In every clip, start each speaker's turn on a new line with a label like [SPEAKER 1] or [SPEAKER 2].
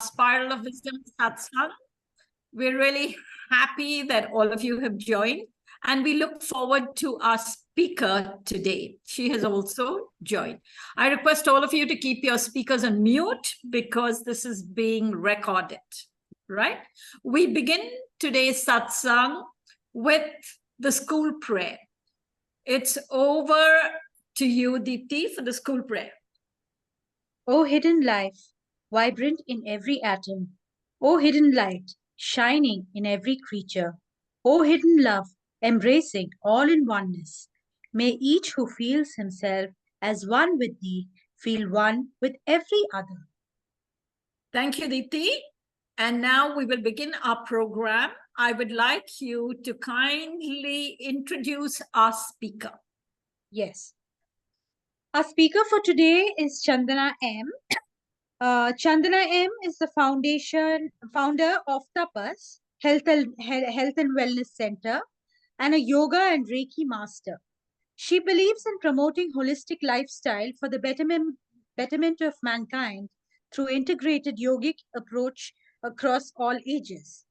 [SPEAKER 1] Spiral of Wisdom Satsang. We're really happy that all of you have joined, and we look forward to our speaker today. She has also joined. I request all of you to keep your speakers on mute because this is being recorded, right? We begin today's satsang with the school prayer. It's over to you, Deepti, for the school prayer.
[SPEAKER 2] O hidden life, vibrant in every atom. O hidden light, shining in every creature. O hidden love, embracing all in oneness. May each who feels himself as one with thee feel one with every other.
[SPEAKER 1] Thank you, Deepti. And now we will begin our program. I would like you to kindly introduce our speaker.
[SPEAKER 2] Yes. Our speaker for today is Chandana.M. Chandana.M is the founder of Tapas, Health and Wellness Center, and a yoga and Reiki master. She believes in promoting holistic lifestyle for the betterment of mankind through integrated yogic approach across all ages.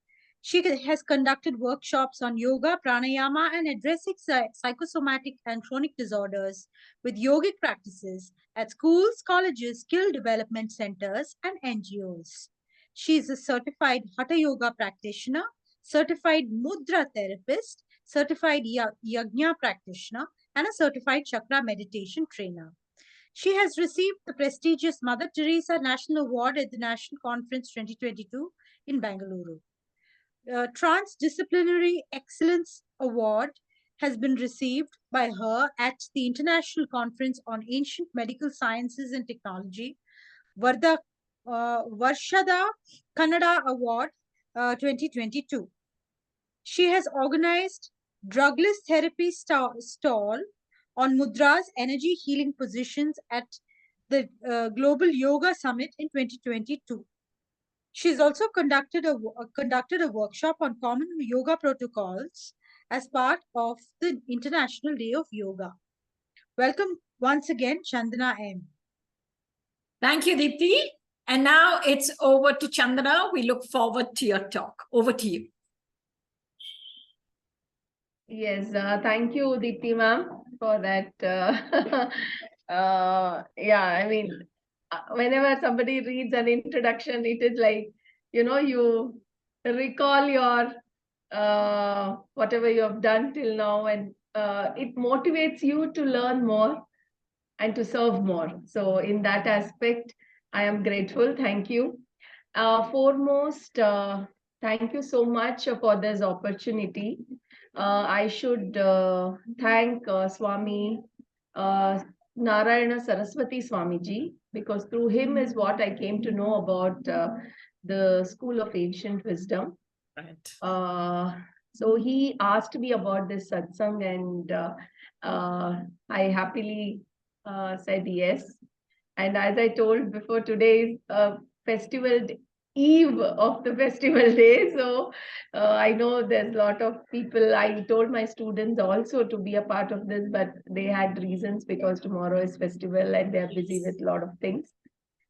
[SPEAKER 2] She has conducted workshops on yoga, pranayama, and addressing psychosomatic and chronic disorders with yogic practices at schools, colleges, skill development centers, and NGOs. She is a certified Hatha Yoga practitioner, certified Mudra therapist, certified Yajna practitioner, and a certified chakra meditation trainer. She has received the prestigious Mother Teresa National Award at the National Conference 2022 in Bangalore. Transdisciplinary Excellence Award has been received by her at the International Conference on Ancient Medical Sciences and Technology, Varshada Kannada Award 2022. She has organized drugless therapy stall on Mudras energy healing positions at the Global Yoga Summit in 2022. She's also conducted a workshop on common yoga protocols as part of the International Day of Yoga. Welcome once again, Chandana.M.
[SPEAKER 1] Thank you, Deepti. And now it's over to Chandana. We look forward to your talk. Over to you.
[SPEAKER 3] Yes, thank you, Deepti ma'am, for that. Yeah, I mean, whenever somebody reads an introduction, it is like, you recall your whatever you have done till now, and it motivates you to learn more and to serve more. So in that aspect, I am grateful. Thank you. Foremost, thank you so much for this opportunity. I should thank Swami Narayana Saraswati Swamiji, because through him is what I came to know about the School of Ancient Wisdom.
[SPEAKER 1] Right.
[SPEAKER 3] So he asked me about this satsang, and I happily said yes. And as I told before, today is a festival eve of the festival day. So I know there's a lot of people. I told my students also to be a part of this, but they had reasons because tomorrow is festival and they're busy with a lot of things.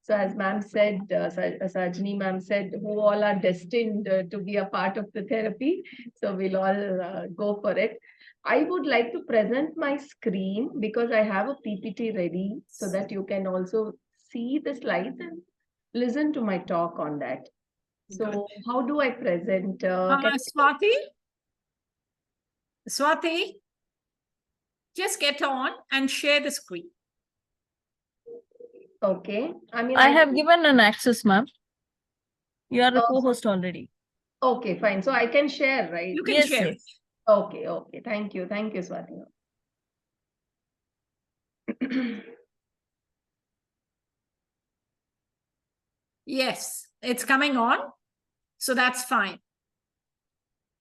[SPEAKER 3] So as ma'am said, Sajani ma'am said, who all are destined to be a part of the therapy. So we'll all go for it. I would like to present my screen because I have a PPT ready so that you can also see the slides and listen to my talk on that. So
[SPEAKER 1] Good.
[SPEAKER 3] how do I present?
[SPEAKER 1] Swati, just get on and share the screen.
[SPEAKER 3] Okay.
[SPEAKER 4] I have given an access, ma'am. You are the co-host already.
[SPEAKER 3] Okay, fine. So I can share, right?
[SPEAKER 1] You can share.
[SPEAKER 4] Yes.
[SPEAKER 3] Okay, okay. Thank you. Thank you, Swati.
[SPEAKER 1] Yes, it's coming on. So that's fine.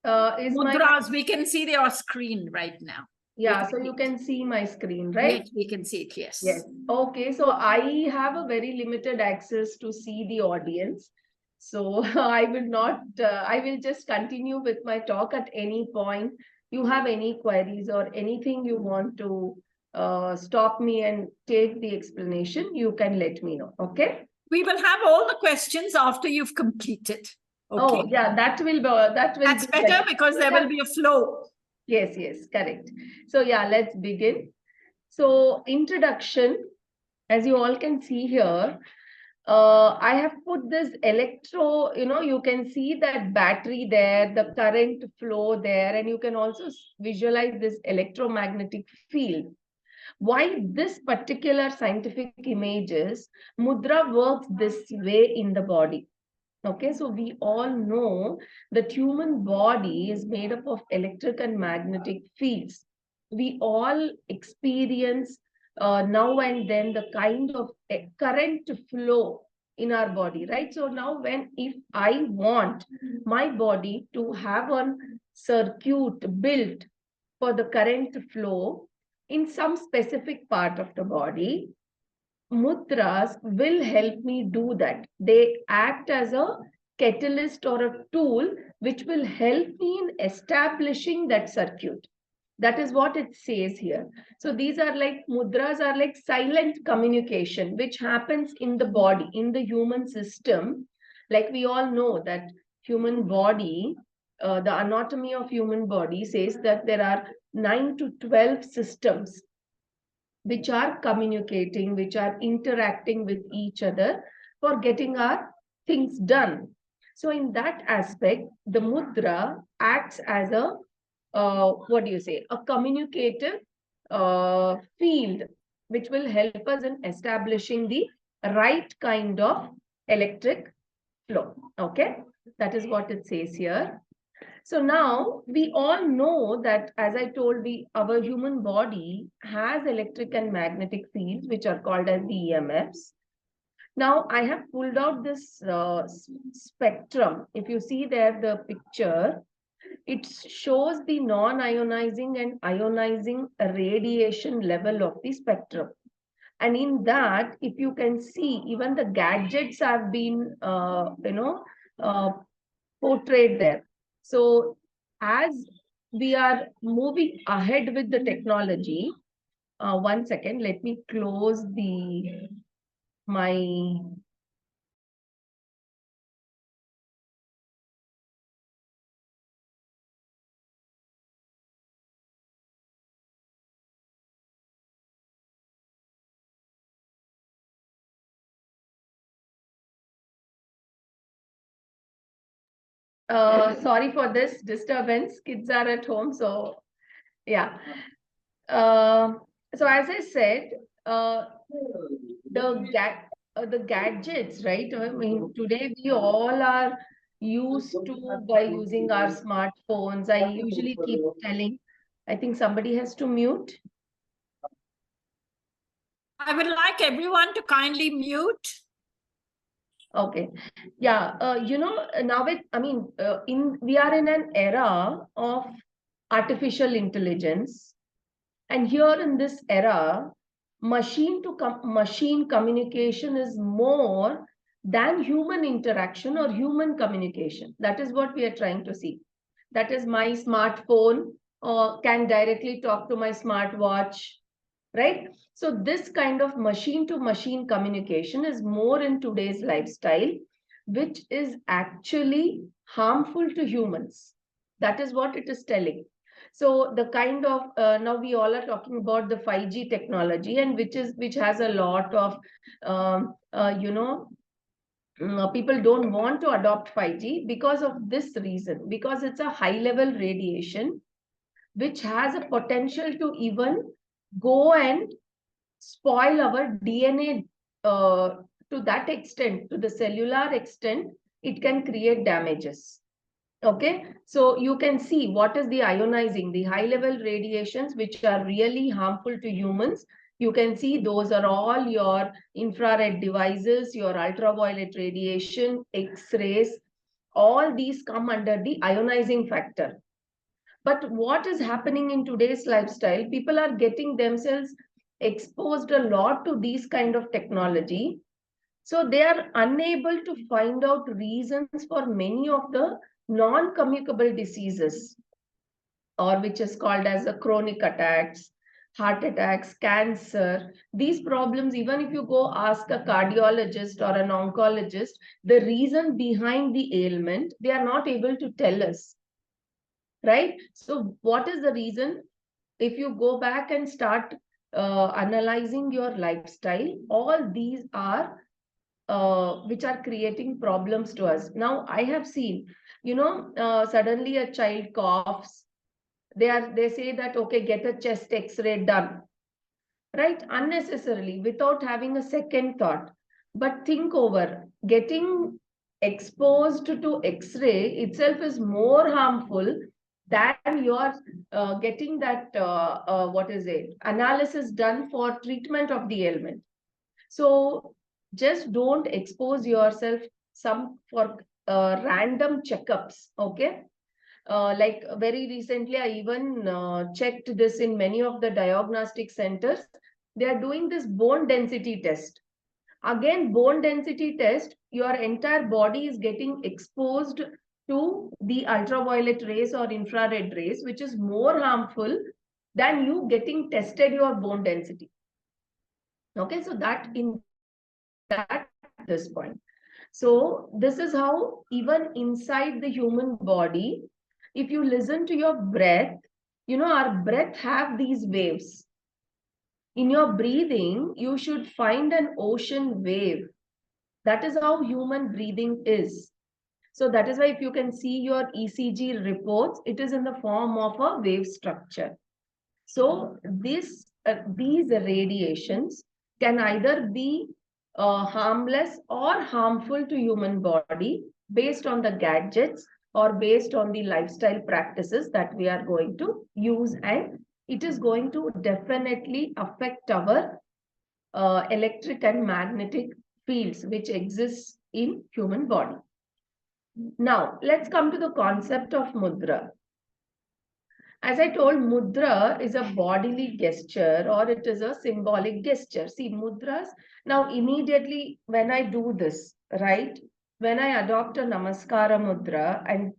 [SPEAKER 3] Mudras,
[SPEAKER 1] we can see your screen right now.
[SPEAKER 3] Yeah, so you can see my screen, right?
[SPEAKER 1] Yes, we can see it, yes.
[SPEAKER 3] Yes. Okay, so I have a very limited access to see the audience. So I will just continue with my talk at any point. You have any queries or anything you want to stop me and take the explanation, you can let me know, okay?
[SPEAKER 1] We will have all the questions after you've completed. Okay.
[SPEAKER 3] Oh, yeah, that's
[SPEAKER 1] better
[SPEAKER 3] better.
[SPEAKER 1] because there will be a flow.
[SPEAKER 3] Yes, correct. So yeah, let's begin. So introduction, as you all can see here, I have put this you can see that battery there, the current flow there, and you can also visualize this electromagnetic field. Why this particular scientific images, mudra works this way in the body. Okay, so we all know that human body is made up of electric and magnetic fields. We all experience now and then the kind of current flow in our body, right? So now if I want my body to have a circuit built for the current flow in some specific part of the body, mudras will help me do that. They act as a catalyst or a tool which will help me in establishing that circuit. That is what it says here. So these are like mudras are like silent communication which happens in the body, in the human system. Like we all know that human body, the anatomy of human body says that there are 9 to 12 systems which are communicating, which are interacting with each other for getting our things done. So in that aspect, the mudra acts as a, a communicative field, which will help us in establishing the right kind of electric flow. Okay, that is what it says here. So now we all know that, as I told, our human body has electric and magnetic fields, which are called as the EMFs. Now I have pulled out this spectrum. If you see there the picture, it shows the non-ionizing and ionizing radiation level of the spectrum. And in that, if you can see, even the gadgets have been, portrayed there. So as we are moving ahead with the technology, 1 second, let me close my sorry for this disturbance. Kids are at home, so yeah. So as I said, the gadgets, right? I mean, today we all are used to by using our smartphones. I usually keep telling, I think somebody has to mute.
[SPEAKER 1] I would like everyone to kindly mute.
[SPEAKER 3] Okay. Yeah. Now we are in an era of artificial intelligence. And here in this era, machine to machine communication is more than human interaction or human communication. That is what we are trying to see. That is, my smartphone can directly talk to my smartwatch, right? So this kind of machine to machine communication is more in today's lifestyle, which is actually harmful to humans. That is what it is telling. So the kind of now we all are talking about the 5G technology, and which has a lot of people don't want to adopt 5G because of this reason, because it's a high level radiation which has a potential to even go and spoil our DNA to that extent, to the cellular extent, it can create damages. Okay, so you can see what is the ionizing, the high level radiations which are really harmful to humans. You can see those are all your infrared devices, your ultraviolet radiation, X-rays, all these come under the ionizing factor. But what is happening in today's lifestyle? People are getting themselves exposed a lot to these kind of technology. So they are unable to find out reasons for many of the non-communicable diseases, or which is called as the chronic attacks, heart attacks, cancer, these problems, even if you go ask a cardiologist or an oncologist, the reason behind the ailment, they are not able to tell us, right? So what is the reason? If you go back and start analyzing your lifestyle, all these are which are creating problems to us. Now, I have seen, suddenly a child coughs, they say that, okay, get a chest x-ray done, right? Unnecessarily, without having a second thought. But think over, getting exposed to x-ray itself is more harmful than you're getting that analysis done for treatment of the ailment. So just don't expose yourself for random checkups, okay? Like very recently, I even checked this in many of the diagnostic centers. They are doing this bone density test. Again, bone density test, your entire body is getting exposed to the ultraviolet rays or infrared rays, which is more harmful than you getting tested your bone density. Okay, so this point. So this is how even inside the human body, if you listen to your breath, our breath have these waves. In your breathing, you should find an ocean wave. That is how human breathing is. So that is why if you can see your ECG reports, it is in the form of a wave structure. So these radiations can either be harmless or harmful to human body based on the gadgets or based on the lifestyle practices that we are going to use, and it is going to definitely affect our electric and magnetic fields which exists in human body. Now, let's come to the concept of mudra. As I told, mudra is a bodily gesture or it is a symbolic gesture. See, mudras, now immediately when I do this, right? When I adopt a namaskara mudra and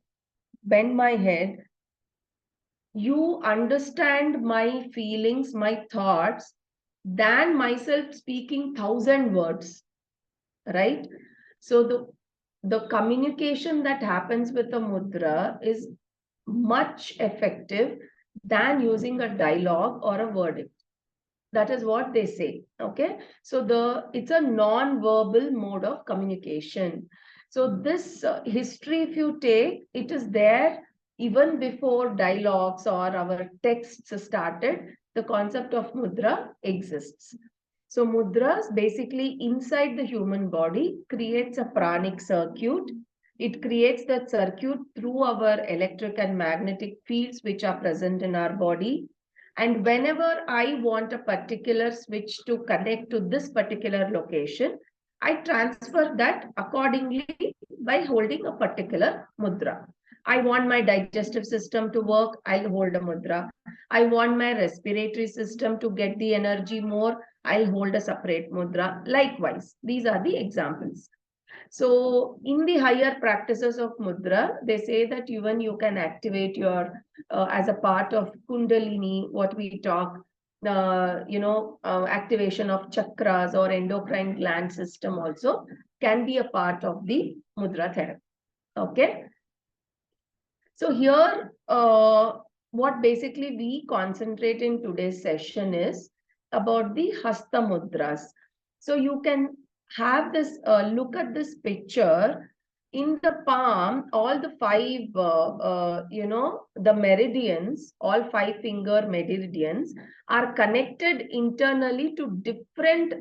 [SPEAKER 3] bend my head, you understand my feelings, my thoughts, than myself speaking 1,000 words, right? So the communication that happens with a mudra is much effective than using a dialogue or a verdict. That is what they say. Okay, so it's a non-verbal mode of communication. So this history, if you take, it is there even before dialogues or our texts started. The concept of mudra exists. So mudras basically inside the human body creates a pranic circuit. It creates that circuit through our electric and magnetic fields which are present in our body. And whenever I want a particular switch to connect to this particular location, I transfer that accordingly by holding a particular mudra. I want my digestive system to work, I'll hold a mudra. I want my respiratory system to get the energy more, I'll hold a separate mudra. Likewise, these are the examples. So in the higher practices of mudra, they say that even you can activate your, as a part of Kundalini, what we talk, activation of chakras or endocrine gland system also can be a part of the mudra therapy. Okay. So here, what basically we concentrate in today's session is about the Hasta Mudras. So you can have this, look at this picture. In the palm, all the five, the meridians, all 5 finger meridians are connected internally to different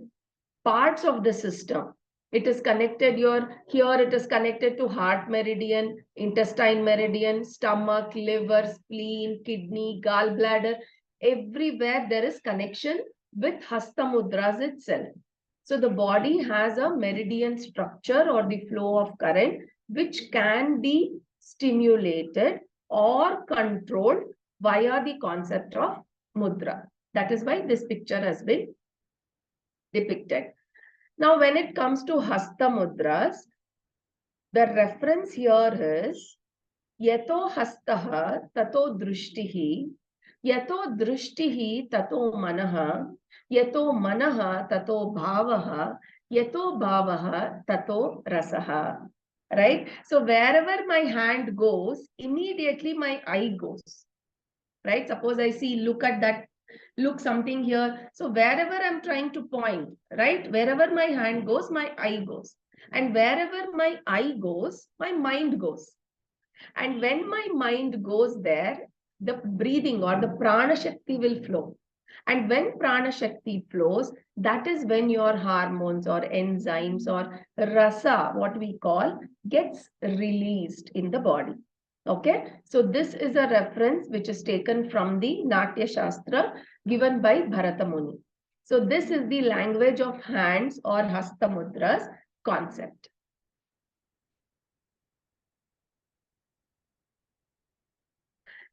[SPEAKER 3] parts of the system. It is connected here it is connected to heart meridian, intestine meridian, stomach, liver, spleen, kidney, gallbladder. Everywhere there is connection with Hasta Mudras itself. So the body has a meridian structure or the flow of current which can be stimulated or controlled via the concept of mudra. That is why this picture has been depicted. Now, when it comes to Hasta Mudras, the reference here is Yato Hastaha Tato Drushtihi Yato drishtihi tato manaha, yato manaha tato bhavaha, yato bhavaha tato rasaha. Right? So wherever my hand goes, immediately my eye goes. Right? Suppose I see, look at that, look something here. So wherever I'm trying to point, right? Wherever my hand goes, my eye goes. And wherever my eye goes, my mind goes. And when my mind goes there, the breathing or the prana shakti will flow. And when prana shakti flows, that is when your hormones or enzymes or rasa, what we call, gets released in the body. Okay, so this is a reference which is taken from the Natya Shastra given by Bharata Muni. So this is the language of hands or Hasta Mudras concept.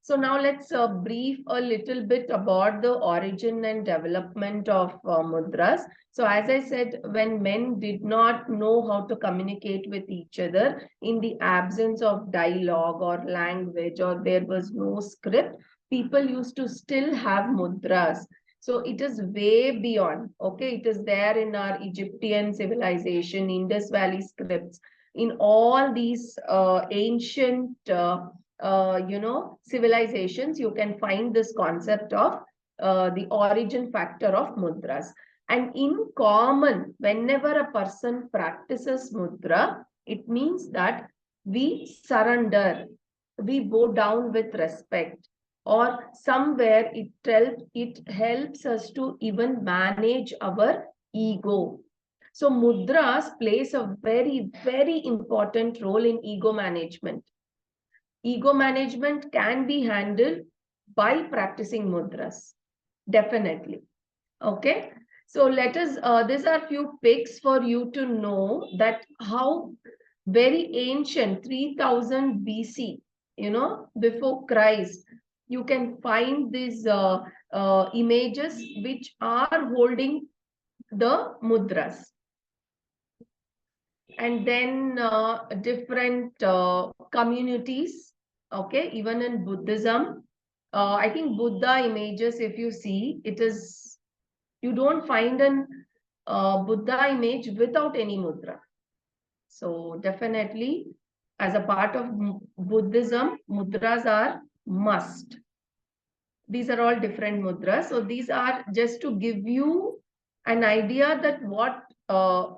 [SPEAKER 3] So now let's brief a little bit about the origin and development of mudras. So as I said, when men did not know how to communicate with each other in the absence of dialogue or language, or there was no script, people used to still have mudras. So it is way beyond, okay? It is there in our Egyptian civilization, Indus Valley scripts, in all these ancient civilizations, you can find this concept of the origin factor of mudras. And in common, whenever a person practices mudra, it means that we surrender, we bow down with respect, or somewhere it helps us to even manage our ego. So mudras plays a very, very important role in ego management. Ego management can be handled by practicing mudras. Definitely. Okay. So let us, these are few pics for you to know that how very ancient, 3000 BC, before Christ, you can find these images which are holding the mudras. And then different communities, okay, even in Buddhism, I think Buddha images, if you see, you don't find an Buddha image without any mudra. So definitely, as a part of Buddhism, mudras are must. These are all different mudras. So these are just to give you an idea that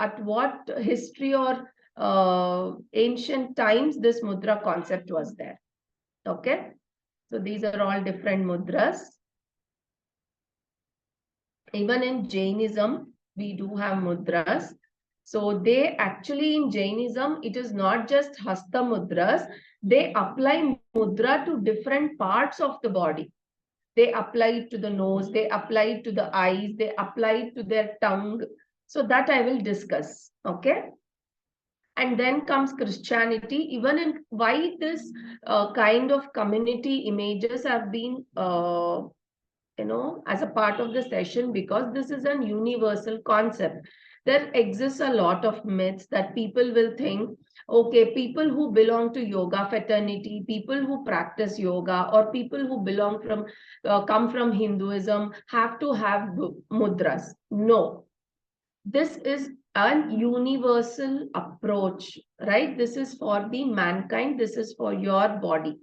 [SPEAKER 3] at what history or ancient times this mudra concept was there. Okay. So these are all different mudras. Even in Jainism, we do have mudras. So they actually, in Jainism, it is not just Hasta mudras. They apply mudra to different parts of the body. They apply it to the nose, they apply it to the eyes, they apply it to their tongue. So that I will discuss. Okay. And then comes Christianity. Even in why this kind of community images have been, as a part of the session, because this is an universal concept. There exists a lot of myths that people will think, okay, people who belong to yoga fraternity, people who practice yoga, or people who come from Hinduism have to have mudras. No, this is a universal approach, right? This is for the mankind. This is for your body.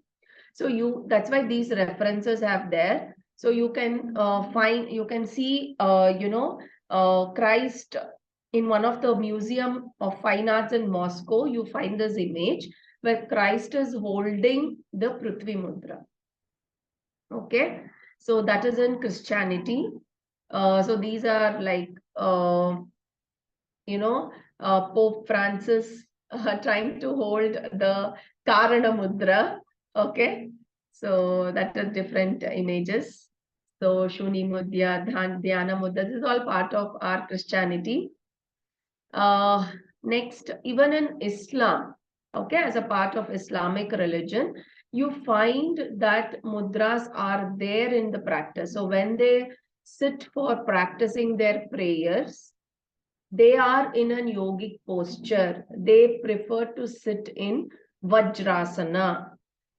[SPEAKER 3] So that's why these references have there. So you can you can see, Christ in one of the Museum of Fine Arts in Moscow. You find this image where Christ is holding the Prithvi Mudra. Okay. So that is in Christianity. So these are like, Pope Francis trying to hold the Karana Mudra. Okay. So that are different images. So Shuni Mudya, Dhyana Mudra, this is all part of our Christianity. Next, even in Islam, okay, as a part of Islamic religion, you find that mudras are there in the practice. So when they sit for practicing their prayers, they are in a yogic posture. They prefer to sit in Vajrasana.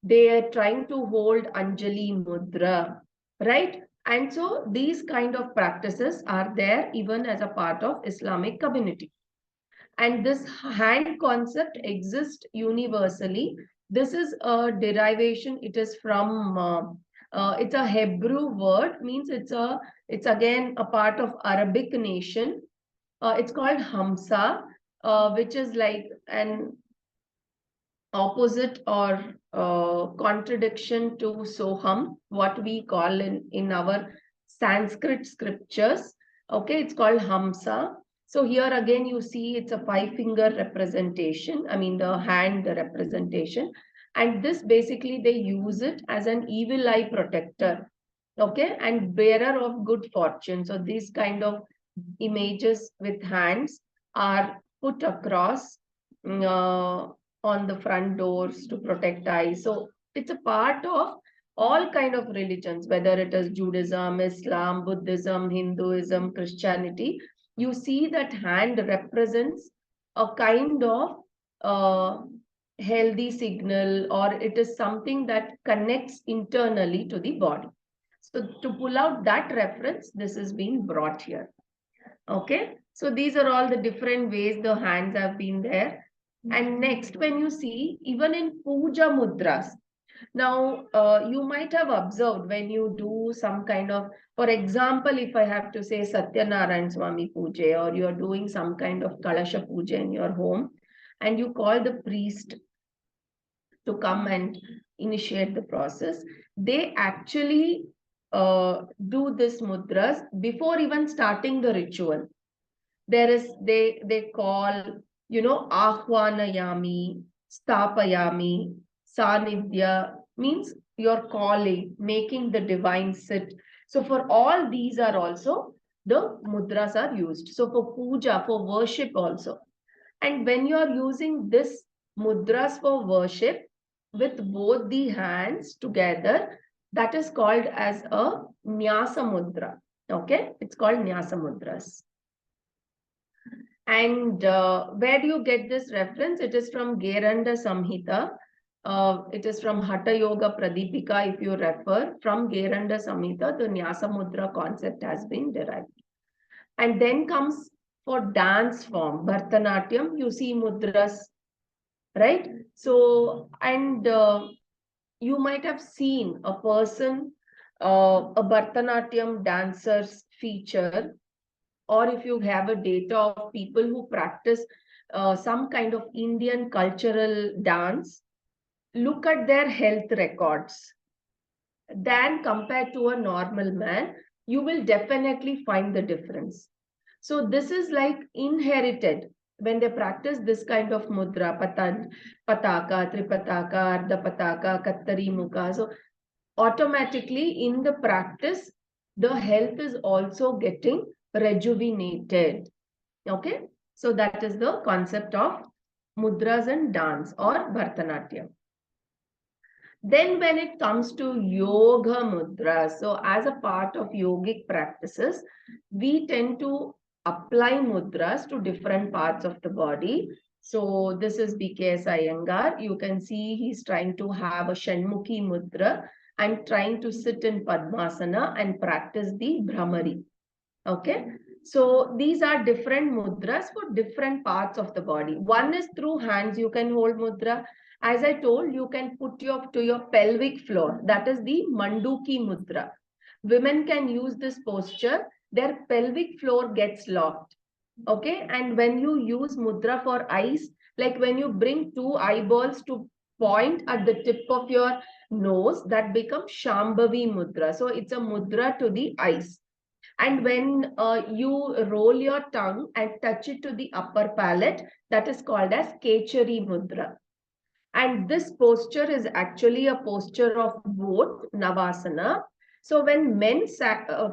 [SPEAKER 3] They are trying to hold Anjali Mudra, right? And so these kind of practices are there even as a part of Islamic community. And this hand concept exists universally. This is a derivation. It is from it's a Hebrew word, means it's again a part of Arabic nation. It's called Hamsa, which is like an opposite or contradiction to Soham, what we call in our Sanskrit scriptures. Okay, it's called Hamsa. So here again, you see it's a 5-finger representation. I mean, the hand representation. And this basically, they use it as an evil eye protector. Okay, and bearer of good fortune. So these kind of images with hands are put across on the front doors to protect eyes. So it's a part of all kind of religions, whether it is Judaism, Islam, Buddhism, Hinduism, Christianity. You see that hand represents a kind of healthy signal, or it is something that connects internally to the body. So to pull out that reference, this is being brought here. Okay, so these are all the different ways the hands have been there. And next, when you see, even in puja mudras, now you might have observed when you do some kind of, for example, if I have to say Satyanarayan Swami puja, or you're doing some kind of Kalasha puja in your home, and you call the priest to come and initiate the process, they actually do this mudras before even starting the ritual. There is, they call, ahvanayami, stapayami, sanidhya, means you're calling, making the divine sit. So for all these are also, the mudras are used. So for puja, for worship also. And when you are using this mudras for worship with both the hands together, that is called as a nyasa mudra. Okay, it's called nyasa mudras. And where do you get this reference? It is from Geranda Samhita. It is from Hatha Yoga Pradipika. If you refer from Geranda Samhita, the Nyasa Mudra concept has been derived. And then comes for dance form, Bharatanatyam, you see mudras, right? So, and you might have seen a person, a Bharatanatyam dancer's feature, or if you have a data of people who practice some kind of Indian cultural dance, look at their health records. Then compared to a normal man, you will definitely find the difference. So this is like inherited when they practice this kind of mudra, pataka, tripataka, ardha pataka, kattari mukha. So automatically in the practice, the health is also getting rejuvenated. Okay, so that is the concept of mudras and dance or Bharatanatyam. Then when it comes to yoga mudras, so as a part of yogic practices, we tend to apply mudras to different parts of the body. So this is BKS Iyengar. You can see he's trying to have a Shanmukhi mudra and trying to sit in Padmasana and practice the Brahmari. Okay, so these are different mudras for different parts of the body. One is through hands, you can hold mudra. As I told, you can put to your pelvic floor. That is the Manduki mudra. Women can use this posture. Their pelvic floor gets locked. Okay, and when you use mudra for eyes, like when you bring two eyeballs to point at the tip of your nose, that becomes Shambhavi mudra. So it's a mudra to the eyes. And when you roll your tongue and touch it to the upper palate, that is called as Kechari mudra. And this posture is actually a posture of both Navasana. So when men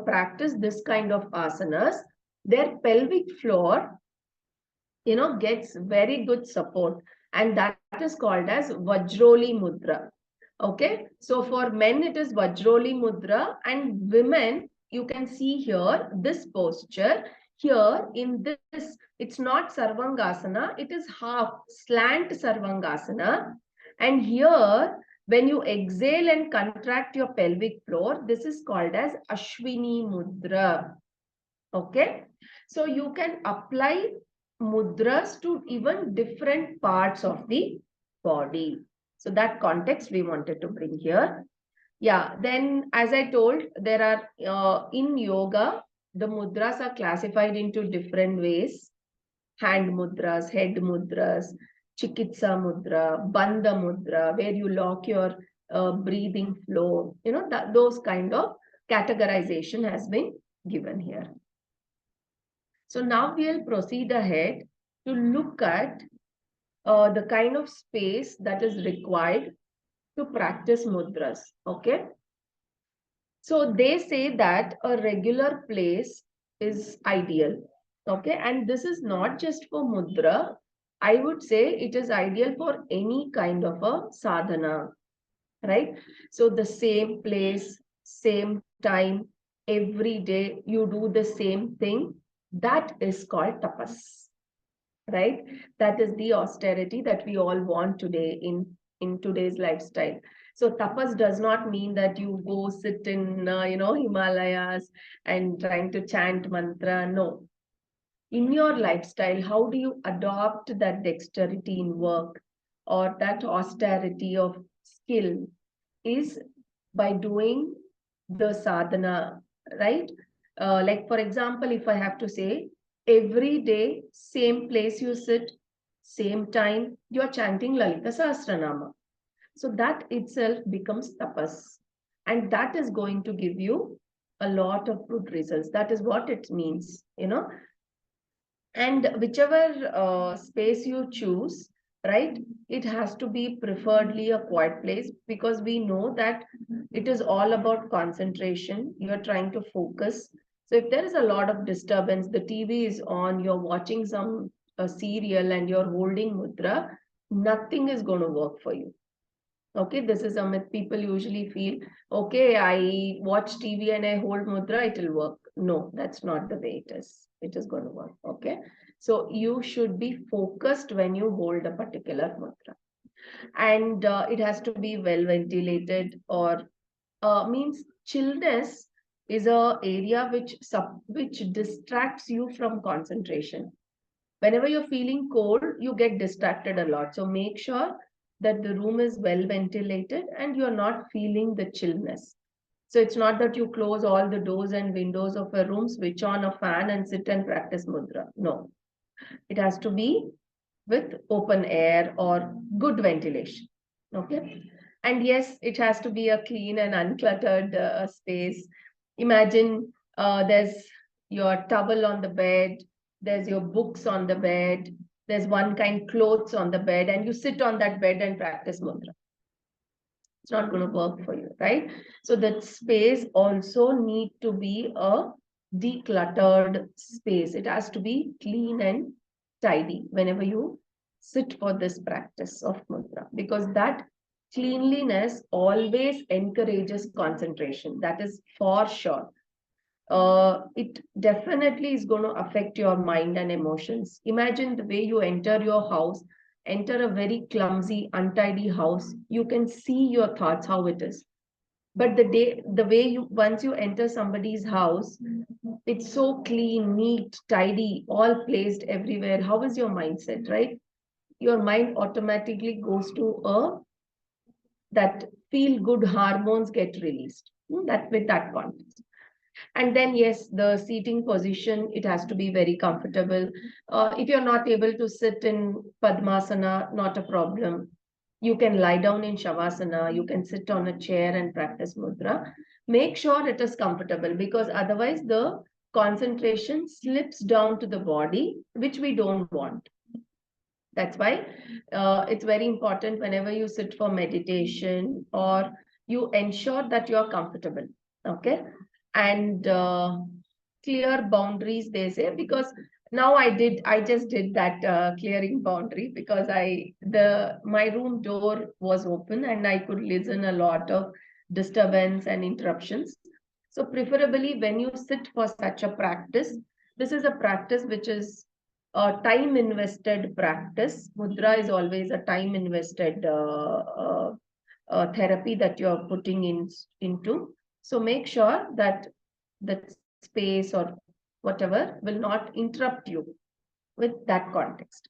[SPEAKER 3] practice this kind of asanas, their pelvic floor, gets very good support. And that is called as Vajroli mudra. Okay. So for men, it is Vajroli mudra, and women, you can see here, this posture here in this, it's not Sarvangasana, it is half slant Sarvangasana. And here When you exhale and contract your pelvic floor, this is called as Ashwini Mudra. Okay. So you can apply mudras to even different parts of the body. So that context we wanted to bring here. Yeah, then as I told, there are in yoga, the mudras are classified into different ways. Hand mudras, head mudras, chikitsa mudra, bandha mudra, where you lock your breathing flow. You know, those kind of categorization has been given here. So now we'll proceed ahead to look at the kind of space that is required to practice mudras. Okay. So they say that a regular place is ideal. Okay. And this is not just for mudra. I would say it is ideal for any kind of a sadhana. Right. So the same place, same time, every day you do the same thing. That is called tapas. Right? That is the austerity that we all want today in today's lifestyle. So tapas does not mean that you go sit in, Himalayas and trying to chant mantra. No. In your lifestyle, how do you adopt that dexterity in work or that austerity of skill is by doing the sadhana, right? Like, for example, if I have to say, every day, same place you sit, same time, you're chanting Lalita Sahasranama. So that itself becomes tapas. And that is going to give you a lot of good results. That is what it means, And whichever space you choose, right, it has to be preferably a quiet place, because we know that it is all about concentration. You're trying to focus. So if there is a lot of disturbance, the TV is on, you're watching some serial and you're holding mudra, nothing is going to work for you. Okay, this is a myth. People usually feel, okay, I watch TV and I hold mudra, it will work. No, that's not the way it is. It is going to work. Okay. So you should be focused when you hold a particular mudra. And it has to be well ventilated, or means chillness is a area which distracts you from concentration. Whenever you're feeling cold, you get distracted a lot. So make sure that the room is well ventilated and you're not feeling the chillness. So it's not that you close all the doors and windows of a room, switch on a fan and sit and practice mudra. No, it has to be with open air or good ventilation. Okay. And yes, it has to be a clean and uncluttered space. Imagine there's your towel on the bed, there's your books on the bed, there's one kind clothes on the bed, and you sit on that bed and practice mudra. It's not going to work for you, right? So that space also need to be a decluttered space. It has to be clean and tidy whenever you sit for this practice of mudra, because that cleanliness always encourages concentration. That is for sure. It definitely is going to affect your mind and emotions. Imagine the way you enter your house, enter a very clumsy, untidy house. You can see your thoughts, how it is. But the way once you enter somebody's house, it's so clean, neat, tidy, all placed everywhere. How is your mindset, right? Your mind automatically goes to that feel good hormones get released. That with that context. And then, yes, the seating position, it has to be very comfortable. If you're not able to sit in Padmasana, not a problem. You can lie down in Shavasana. You can sit on a chair and practice mudra. Make sure it is comfortable, because otherwise the concentration slips down to the body, which we don't want. That's why it's very important whenever you sit for meditation, or you ensure that you're comfortable. Okay. And clear boundaries, they say, because now I just did that clearing boundary, because my room door was open and I could listen a lot of disturbance and interruptions. So preferably when you sit for such a practice, this is a practice which is a time invested practice. Mudra is always a time invested therapy that you're putting into. So make sure that that space or whatever will not interrupt you with that context.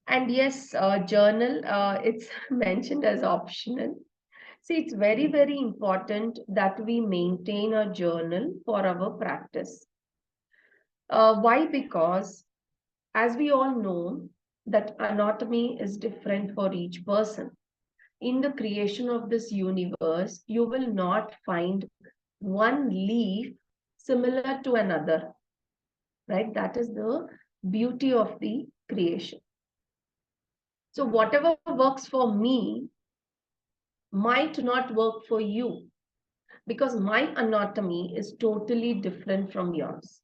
[SPEAKER 3] And yes, journal, it's mentioned as optional. See, it's very, very important that we maintain a journal for our practice. Why? Because as we all know, that anatomy is different for each person. In the creation of this universe, you will not find one leaf similar to another, right? That is the beauty of the creation. So whatever works for me might not work for you, because my anatomy is totally different from yours.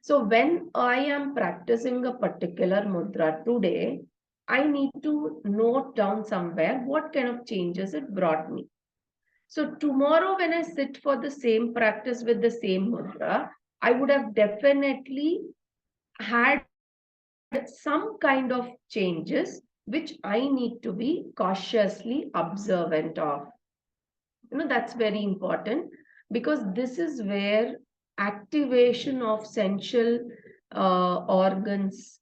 [SPEAKER 3] So when I am practicing a particular mudra today, I need to note down somewhere what kind of changes it brought me. So tomorrow when I sit for the same practice with the same mudra, I would have definitely had some kind of changes which I need to be cautiously observant of. That's very important, because this is where activation of sensual organs,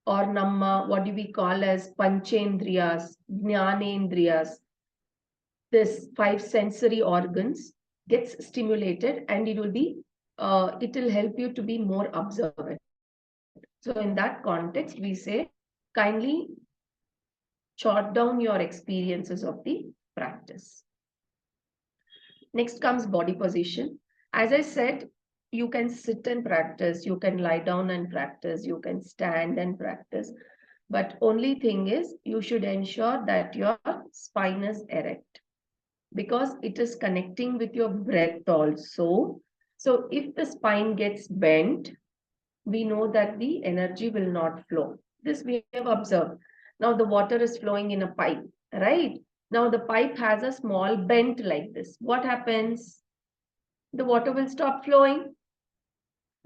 [SPEAKER 3] or namma, what do we call as panchendriyas, jnanendriyas, this 5 sensory organs gets stimulated, and it will help you to be more observant. So in that context, we say, kindly jot down your experiences of the practice. Next comes body position. As I said, you can sit and practice, you can lie down and practice, you can stand and practice. But only thing is, you should ensure that your spine is erect, because it is connecting with your breath also. So if the spine gets bent, we know that the energy will not flow. This we have observed. Now the water is flowing in a pipe, right? Now the pipe has a small bend like this. What happens? The water will stop flowing.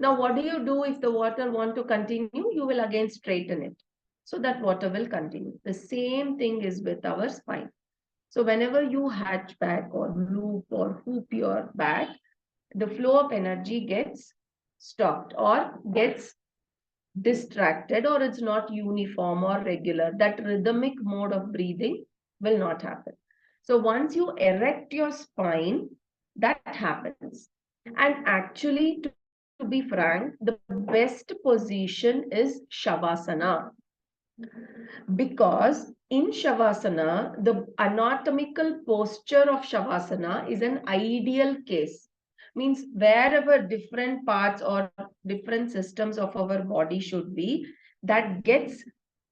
[SPEAKER 3] Now what do you do if the water want to continue? You will again straighten it, so that water will continue. The same thing is with our spine. So whenever you hatch back or loop or hoop your back, the flow of energy gets stopped or gets distracted, or it's not uniform or regular. That rhythmic mode of breathing will not happen. So once you erect your spine, that happens. And actually, to be frank, the best position is Shavasana. Because in Shavasana, the anatomical posture of Shavasana is an ideal case. Means wherever different parts or different systems of our body should be, that gets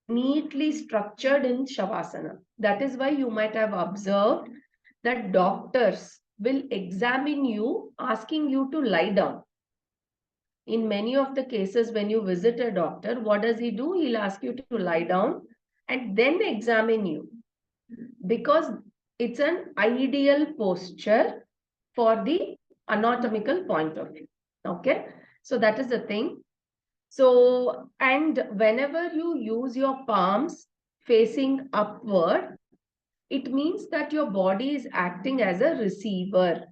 [SPEAKER 3] neatly structured in Shavasana. That is why you might have observed that doctors will examine you, asking you to lie down. In many of the cases, when you visit a doctor, what does he do? He'll ask you to lie down and then examine you, because it's an ideal posture for the anatomical point of view. Okay, so that is the thing. So, and whenever you use your palms facing upward, it means that your body is acting as a receiver.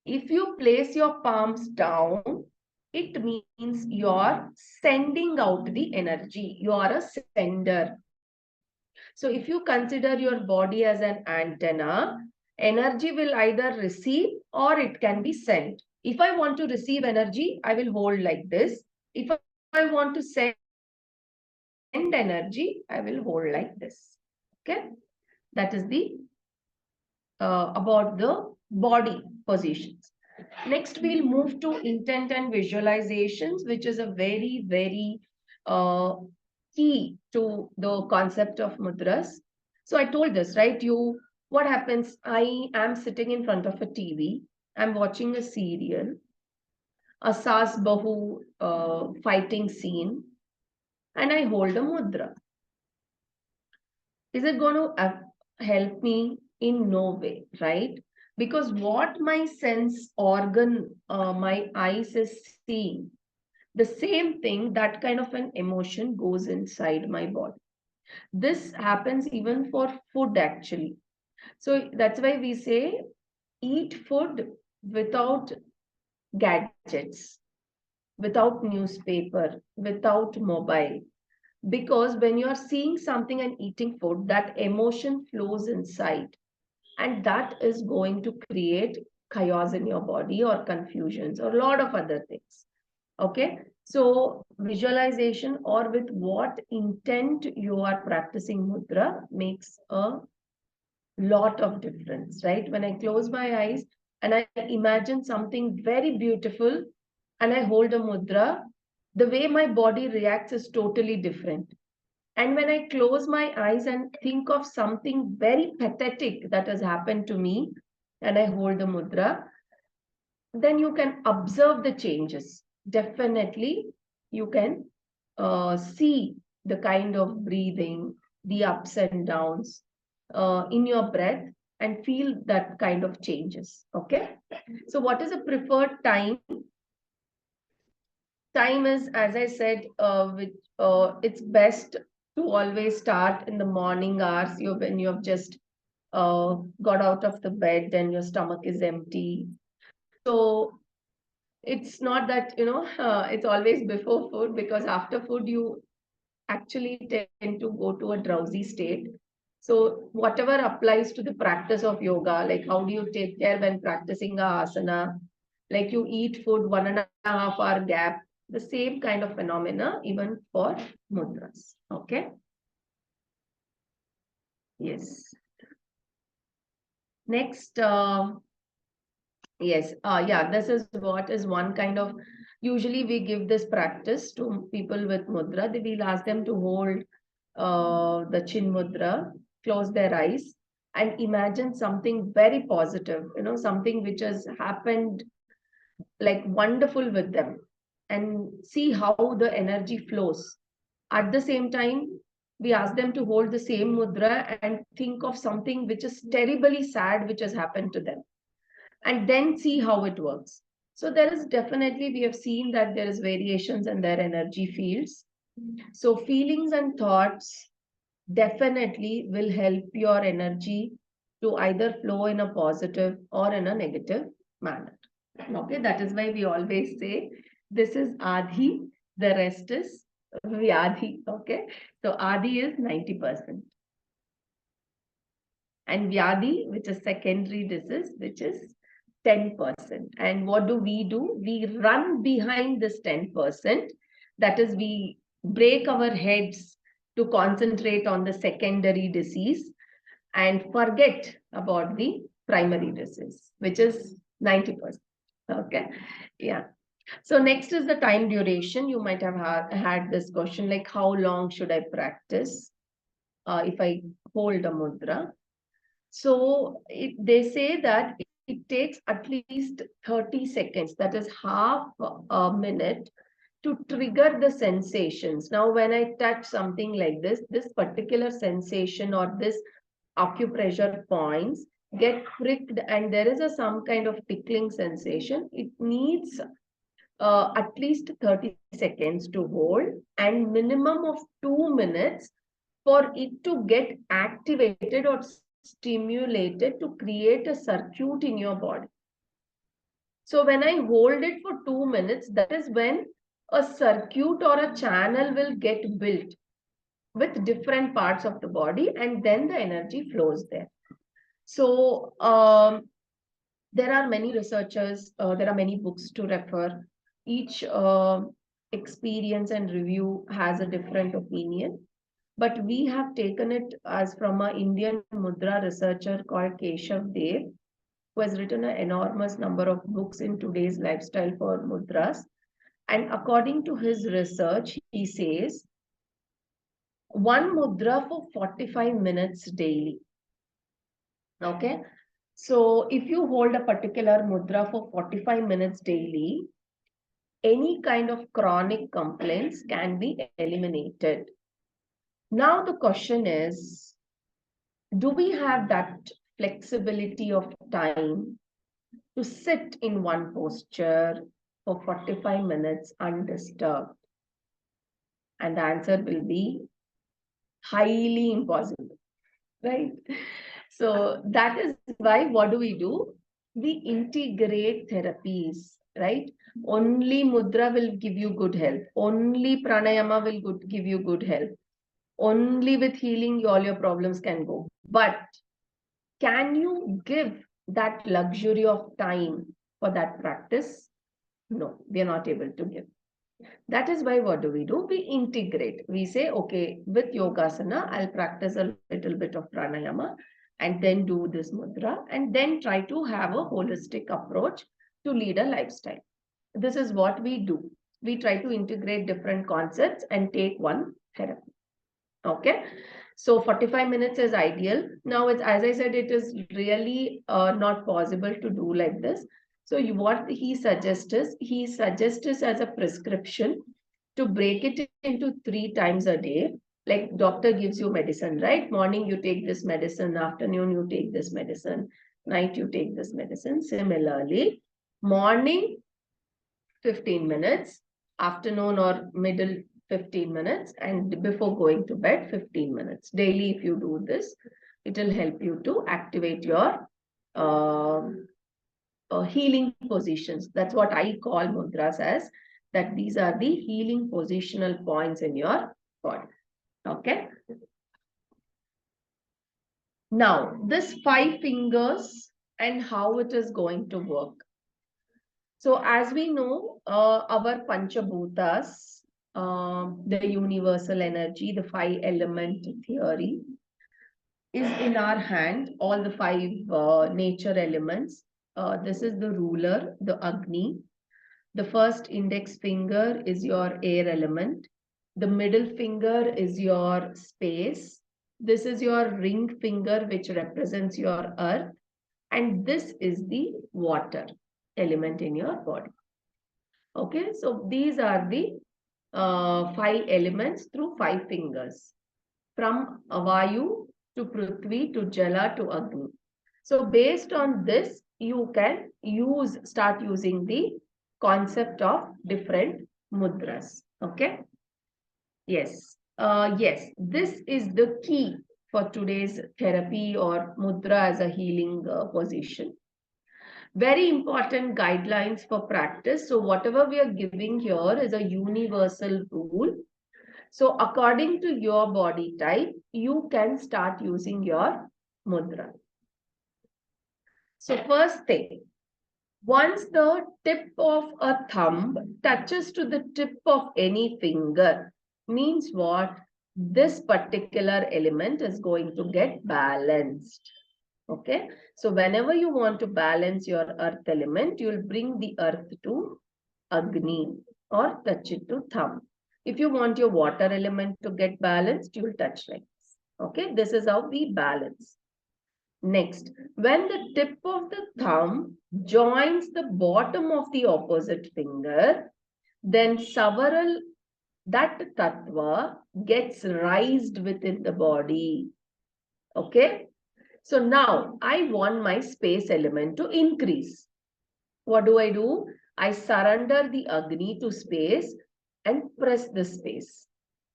[SPEAKER 3] If you place your palms down, it means you're sending out the energy. You are a sender. So if you consider your body as an antenna, energy will either receive or it can be sent. If I want to receive energy, I will hold like this. If I want to send energy, I will hold like this. Okay, that is the about the body positions. Next, we'll move to intent and visualizations, which is a very, very key to the concept of mudras. So I told this, right? What happens? I am sitting in front of a TV. I'm watching a serial, a Sas Bahu fighting scene, and I hold a mudra. Is it going to help me? In no way, right? Because what my sense organ, my eyes is seeing, the same thing, that kind of an emotion goes inside my body. This happens even for food actually. So that's why we say eat food without gadgets, without newspaper, without mobile. Because when you are seeing something and eating food, that emotion flows inside, and that is going to create chaos in your body or confusions or a lot of other things. Okay, so visualization or with what intent you are practicing mudra makes a lot of difference, right? When I close my eyes and I imagine something very beautiful and I hold a mudra, the way my body reacts is totally different. And when I close my eyes and think of something very pathetic that has happened to me and I hold the mudra, then you can observe the changes. Definitely, you can see the kind of breathing, the ups and downs in your breath and feel that kind of changes. Okay. So what is a preferred time? Time is, as I said, it's best to always start in the morning hours. When you have just got out of the bed and your stomach is empty. So it's not that, it's always before food, because after food you actually tend to go to a drowsy state. So whatever applies to the practice of yoga, like how do you take care when practicing a asana, like you eat food 1.5 hour gap, the same kind of phenomena even for mudras. Okay. Yes. Next, yes, yeah, this is what is one kind of, usually we give this practice to people with mudra. We'll ask them to hold the chin mudra, close their eyes and imagine something very positive, something which has happened like wonderful with them, and see how the energy flows. At the same time, we ask them to hold the same mudra and think of something which is terribly sad which has happened to them, and then see how it works. So there is definitely, we have seen that there is variations in their energy fields. So feelings and thoughts definitely will help your energy to either flow in a positive or in a negative manner. Okay, that is why we always say this is Adi, the rest is Vyadhi. Okay, so Adi is 90%. And Vyadhi, which is secondary disease, which is 10%. And what do? We run behind this 10%. That is, we break our heads to concentrate on the secondary disease and forget about the primary disease, which is 90%. Okay. Yeah. So next is the time duration. You might have had this question, like how long should I practice if I hold a mudra? So they say that it takes at least 30 seconds, that is half a minute, to trigger the sensations. Now, when I touch something like this particular sensation or this acupressure points get pricked and there is some kind of tickling sensation, it needs at least 30 seconds to hold and minimum of 2 minutes for it to get activated or stimulated to create a circuit in your body. So when I hold it for 2 minutes, that is when a circuit or a channel will get built with different parts of the body, and then the energy flows there. So there are many researchers, there are many books to refer. Each experience and review has a different opinion. But we have taken it as from an Indian mudra researcher called Keshav Dev, who has written an enormous number of books in today's lifestyle for mudras. And according to his research, he says, one mudra for 45 minutes daily. Okay. So if you hold a particular mudra for 45 minutes daily, any kind of chronic complaints can be eliminated. Now the question is, do we have that flexibility of time to sit in one posture for 45 minutes undisturbed? And the answer will be highly impossible, right? So that is why what do? We integrate therapies, right? Only mudra will give you good health. Only pranayama will give you good health. Only with healing, all your problems can go. But can you give that luxury of time for that practice? No, we are not able to give. That is why what do? We integrate. We say, okay, with yogasana, I'll practice a little bit of pranayama and then do this mudra and then try to have a holistic approach to lead a lifestyle. This is what we do. We try to integrate different concepts and take one therapy. Okay. So 45 minutes is ideal. Now, it's, as I said, it is really not possible to do like this. So what he suggests as a prescription to break it into 3 times a day. Like doctor gives you medicine, right? Morning you take this medicine, afternoon you take this medicine, night you take this medicine. Similarly, morning 15 minutes, afternoon or middle 15 minutes, and before going to bed 15 minutes. Daily if you do this, it will help you to activate your healing positions. That's what I call mudras as, that these are the healing positional points in your body. Okay. Now, this 5 fingers and how it is going to work. So as we know, our Panchabhutas, the universal energy, the 5 element theory is in our hand, all the 5 nature elements. This is the ruler, the Agni. The first index finger is your air element. The middle finger is your space. This is your ring finger, which represents your earth. And this is the water element in your body. Okay, so these are the 5 elements through 5 fingers. From Vayu to Prithvi to Jala to Agni. So based on this, you can start using the concept of different mudras. Okay. Yes. Yes, this is the key for today's therapy or mudra as a healing position. Very important guidelines for practice. So whatever we are giving here is a universal rule. So according to your body type, you can start using your mudra. So first thing, once the tip of a thumb touches to the tip of any finger, means what? This particular element is going to get balanced. Okay. So whenever you want to balance your earth element, you will bring the earth to Agni or touch it to thumb. If you want your water element to get balanced, you will touch like this. Okay. This is how we balance. Next, when the tip of the thumb joins the bottom of the opposite finger, then several that tattva gets raised within the body. Okay. So now I want my space element to increase. What do? I surrender the Agni to space and press the space.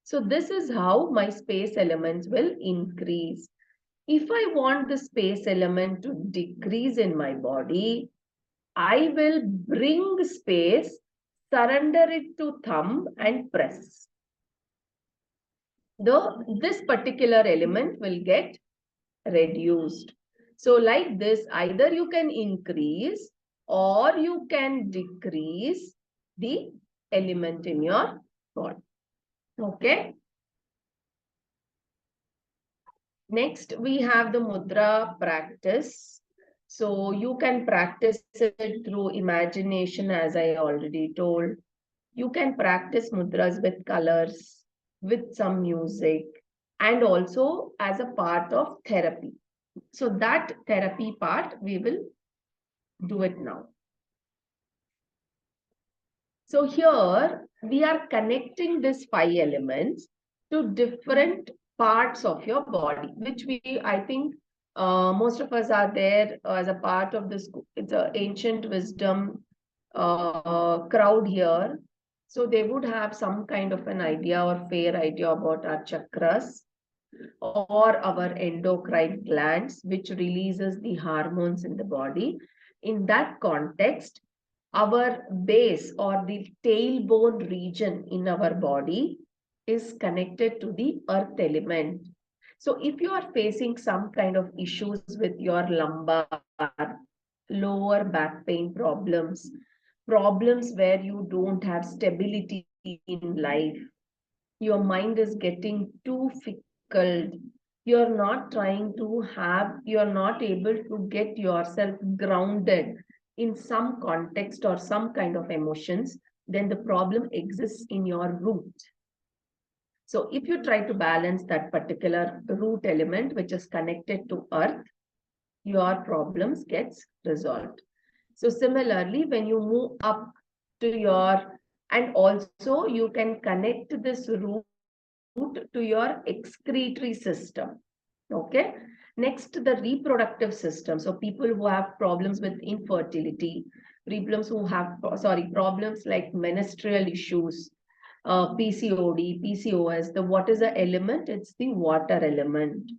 [SPEAKER 3] So this is how my space elements will increase. If I want the space element to decrease in my body, I will bring space, surrender it to thumb and press. This particular element will get reduced. So like this, either you can increase or you can decrease the element in your body. Okay. Next, we have the mudra practice. So you can practice it through imagination, as I already told. You can practice mudras with colors, with some music, and also as a part of therapy. So that therapy part, we will do it now. So here we are connecting these 5 elements to different parts of your body, which I think most of us are there as a part of this. It's an ancient wisdom crowd here. So they would have some kind of an idea or fair idea about our chakras. or our endocrine glands, which releases the hormones in the body. In that context, our base or the tailbone region in our body is connected to the earth element. So if you are facing some kind of issues with your lumbar, lower back pain problems, problems where you don't have stability in life, your mind is getting too fickle, you're not you're not able to get yourself grounded in some context or some kind of emotions, then the problem exists in your root. So if you try to balance that particular root element, which is connected to earth, your problems gets resolved. So similarly, when you move up to your, and also you can connect this root to your excretory system. Okay. Next, the reproductive system. So people who have problems with infertility, problems like menstrual issues, PCOD, PCOS, what is the element? It's the water element.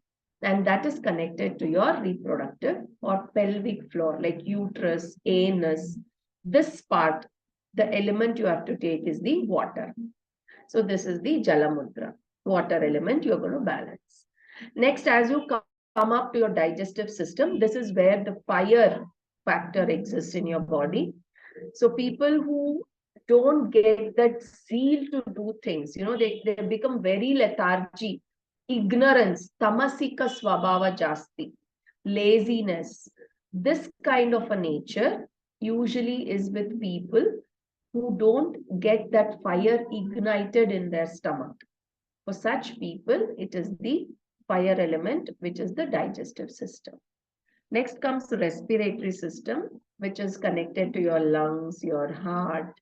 [SPEAKER 3] And that is connected to your reproductive or pelvic floor, like uterus, anus. This part, the element you have to take is the water. So this is the Jala Mudra, water element you're going to balance. Next, as you come up to your digestive system, this is where the fire factor exists in your body. So people who don't get that zeal to do things, they become very lethargy, ignorance, tamasika swabhava jasti, laziness. This kind of a nature usually is with people who don't get that fire ignited in their stomach. For such people, it is the fire element, which is the digestive system. Next comes the respiratory system, which is connected to your lungs, your heart,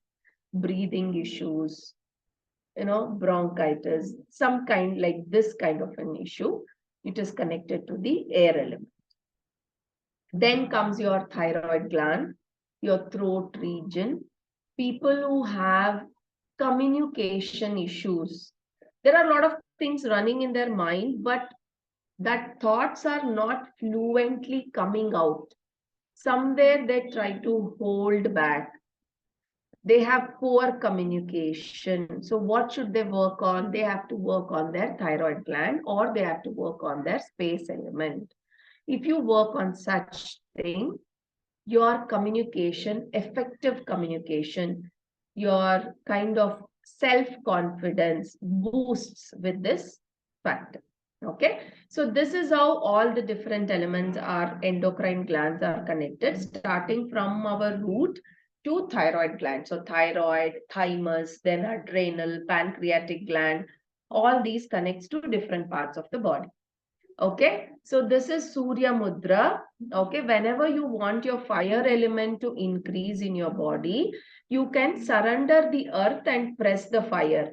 [SPEAKER 3] breathing issues, bronchitis, some kind like this kind of an issue. It is connected to the air element. Then comes your thyroid gland, your throat region. People who have communication issues. There are a lot of things running in their mind, but that thoughts are not fluently coming out. Somewhere they try to hold back. They have poor communication. So what should they work on? They have to work on their thyroid gland, or they have to work on their space element. If you work on such thing, your communication, effective communication, your kind of self-confidence boosts with this factor. Okay, so this is how all the different elements, our endocrine glands are connected, starting from our root to thyroid gland. So thyroid, thymus, then adrenal, pancreatic gland, all these connects to different parts of the body. Okay, so this is Surya Mudra. Okay, whenever you want your fire element to increase in your body, you can surrender the earth and press the fire.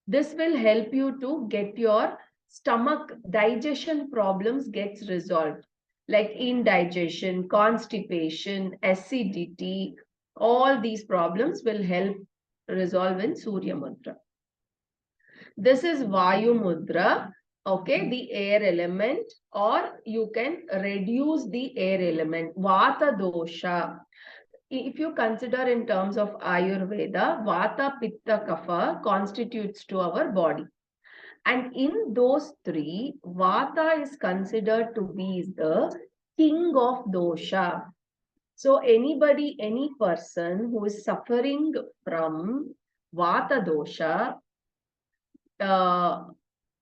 [SPEAKER 3] This will help you to get your stomach digestion problems gets resolved, like indigestion, constipation, acidity. All these problems will help resolve in Surya Mudra. This is Vayu Mudra. Okay, the air element, or you can reduce the air element, Vata dosha. If you consider in terms of Ayurveda, Vata, Pitta, Kapha constitutes to our body. And in those three, Vata is considered to be the king of dosha. So anybody, any person who is suffering from Vata dosha,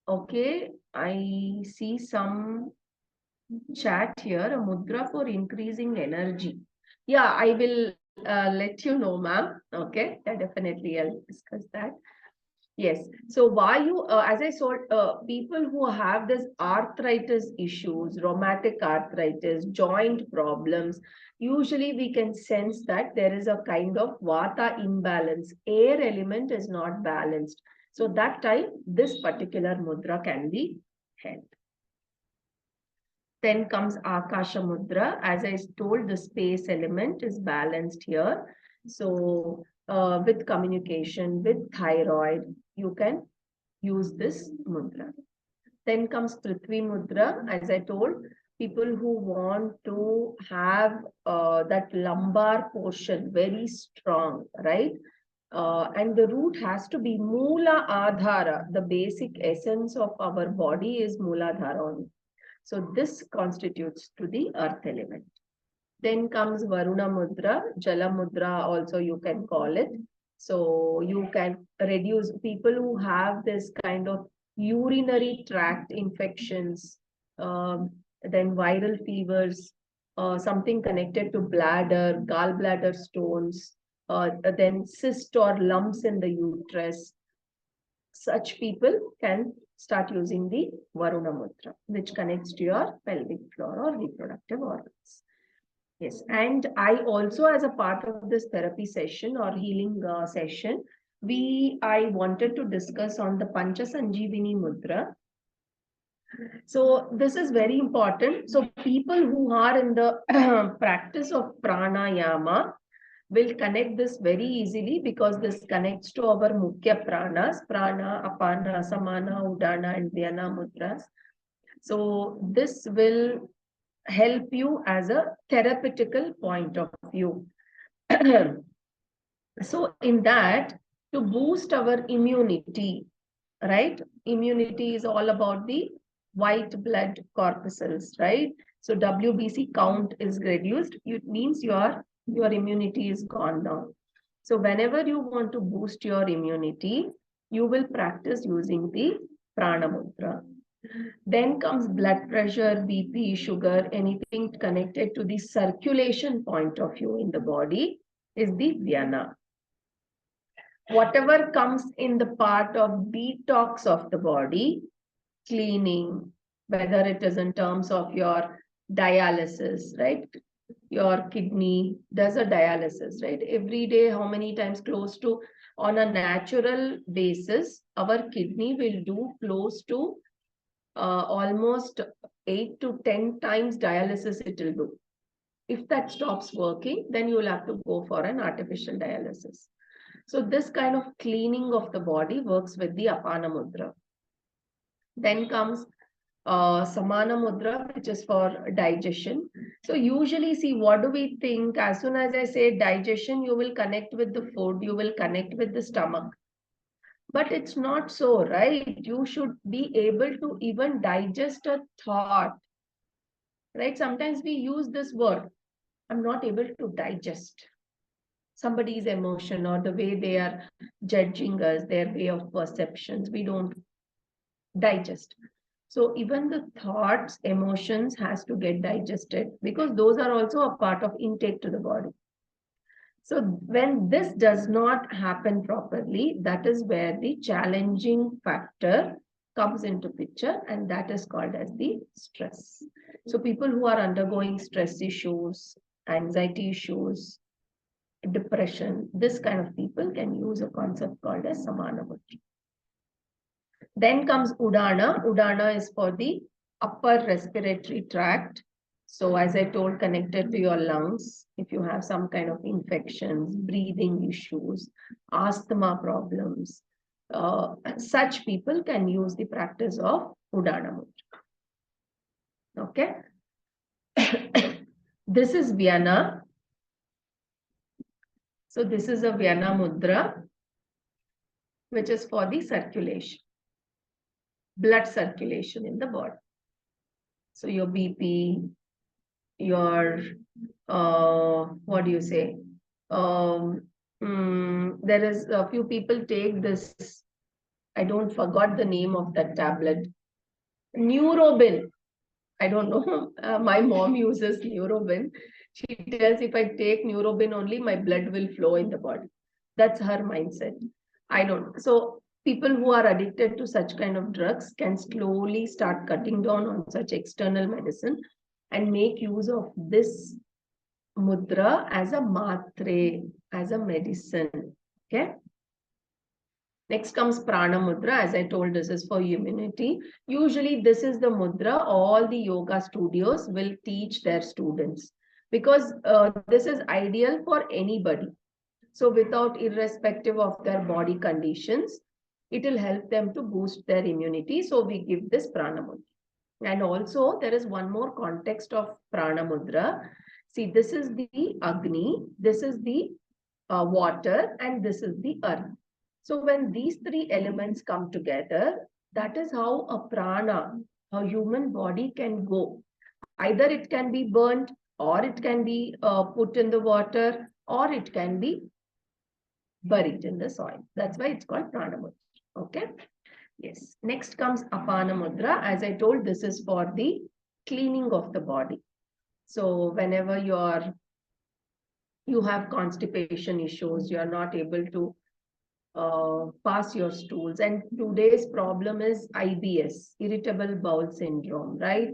[SPEAKER 3] okay, I see some chat here, a mudra for increasing energy. Yeah, I will let you know, ma'am. Okay, yeah, definitely I'll discuss that. Yes, so Vayu, as I saw, people who have this arthritis issues, rheumatic arthritis, joint problems, usually we can sense that there is a kind of Vata imbalance. Air element is not balanced. So that time, this particular mudra can be held. Then comes Akasha Mudra. As I told, the space element is balanced here. So with communication, with thyroid, you can use this mudra. Then comes Prithvi Mudra, as I told, people who want to have that lumbar portion very strong, right? And the root has to be Mula Adhara. The basic essence of our body is Mooladhara only. So this constitutes to the earth element. Then comes Varuna Mudra, Jala Mudra also you can call it. So you can reduce people who have this kind of urinary tract infections, then viral fevers, something connected to bladder, gallbladder stones, then cyst or lumps in the uterus. Such people can start using the Varuna Mudra, which connects to your pelvic floor or reproductive organs. Yes, and I also, as a part of this therapy session or healing session, I wanted to discuss on the Pancha Sanjeevini Mudra. So this is very important. So people who are in the practice of pranayama will connect this very easily because this connects to our mukhya pranas, prana, apana, samana, udana, and dhyana mudras. So this will help you as a therapeutical point of view. So in that, to boost our immunity, right? Immunity is all about the white blood corpuscles, right? So WBC count is reduced. It means your immunity is gone down. So whenever you want to boost your immunity, you will practice using the Prana Mudra. Then comes blood pressure, BP, sugar, anything connected to the circulation point of view in the body is the Dhyana. Whatever comes in the part of detox of the body, cleaning, whether it is in terms of your dialysis, right? Your kidney does a dialysis, right? Every day, how many times close to, on a natural basis, our kidney will do close to almost 8 to 10 times dialysis it will do. If that stops working, then you will have to go for an artificial dialysis. So this kind of cleaning of the body works with the Apana Mudra. Then comes Samana Mudra, which is for digestion. So usually, see, what do we think? As soon as I say digestion, you will connect with the food, you will connect with the stomach. But it's not so, right? You should be able to even digest a thought, right? Sometimes we use this word, I'm not able to digest somebody's emotion or the way they are judging us, their way of perceptions. We don't digest. So even the thoughts, emotions has to get digested because those are also a part of intake to the body. So when this does not happen properly, that is where the challenging factor comes into picture, and that is called as the stress. So people who are undergoing stress issues, anxiety issues, depression, this kind of people can use a concept called as Samana Mudra. Then comes Udana. Udana is for the upper respiratory tract. So as I told, connected to your lungs, if you have some kind of infections, breathing issues, asthma problems, such people can use the practice of Udana Mudra. Okay. This is Vyana. So this is a Vyana Mudra, which is for the circulation, blood circulation in the body. So your BP, your, what do you say? There is a few people take this, I don't forgot the name of that tablet, Neurobin. I don't know. My mom uses Neurobin. She tells if I take Neurobin only, my blood will flow in the body. That's her mindset. I don't know. So people who are addicted to such kind of drugs can slowly start cutting down on such external medicine and make use of this mudra as a matre, as a medicine. Okay. Next comes Prana Mudra. As I told, this is for immunity. Usually this is the mudra all the yoga studios will teach their students because this is ideal for anybody. So without irrespective of their body conditions, it will help them to boost their immunity. So we give this Prana Mudra. And also there is one more context of Prana Mudra. See, this is the Agni, this is the water, and this is the earth. So when these three elements come together, that is how a prana, a human body can go. Either it can be burnt, or it can be put in the water, or it can be buried in the soil. That's why it's called Prana Mudra. Okay. Yes. Next comes Apana Mudra. As I told, this is for the cleaning of the body. So whenever you have constipation issues, you are not able to pass your stools. And today's problem is IBS, irritable bowel syndrome, right?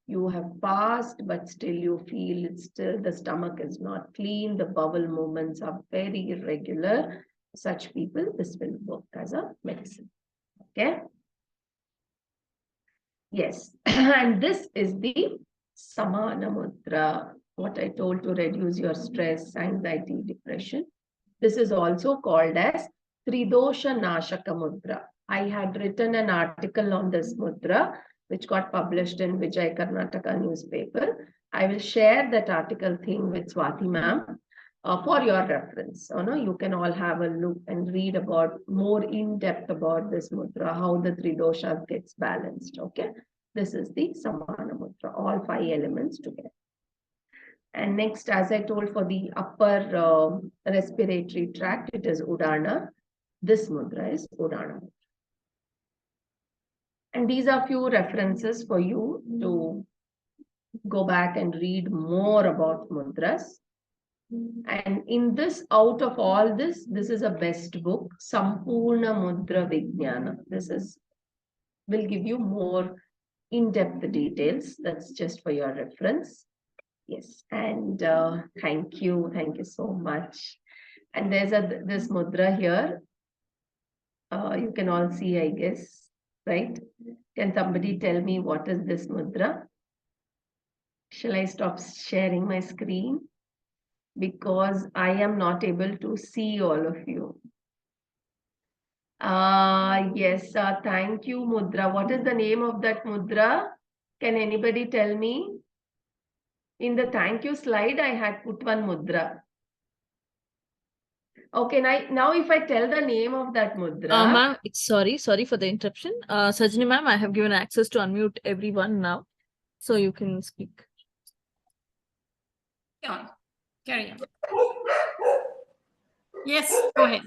[SPEAKER 3] You have passed, but still you feel it's still the stomach is not clean. The bowel movements are very irregular. Such people, this will work as a medicine. Okay. Yes. And this is the Samana Mudra, what I told to reduce your stress, anxiety, depression. This is also called as Tridosha Nashaka Mudra. I had written an article on this mudra, which got published in Vijay Karnataka newspaper. I will share that article thing with Swati ma'am for your reference. You can all have a look and read about more in depth about this mudra, how the Tridosha gets balanced. Okay, this is the Samana Mudra, all 5 elements together. And next, as I told, for the upper respiratory tract, it is Udana. This mudra is Udana. And these are few references for you to go back and read more about mudras. And in this, out of all this, this is a best book, Sampurna Mudra Vijnana. This will give you more in-depth details. That's just for your reference. Yes, and thank you so much. And there's this mudra here. You can all see, I guess, right? Can somebody tell me what is this mudra? Shall I stop sharing my screen? Because I am not able to see all of you. Yes, thank you, mudra. What is the name of that mudra? Can anybody tell me? In the thank you slide, I had put one mudra. Okay, now if I tell the name of that mudra.
[SPEAKER 4] Ma'am, sorry for the interruption. Sajani ma'am, I have given access to unmute everyone now, so you can speak.
[SPEAKER 1] Carry on. Yes, go ahead.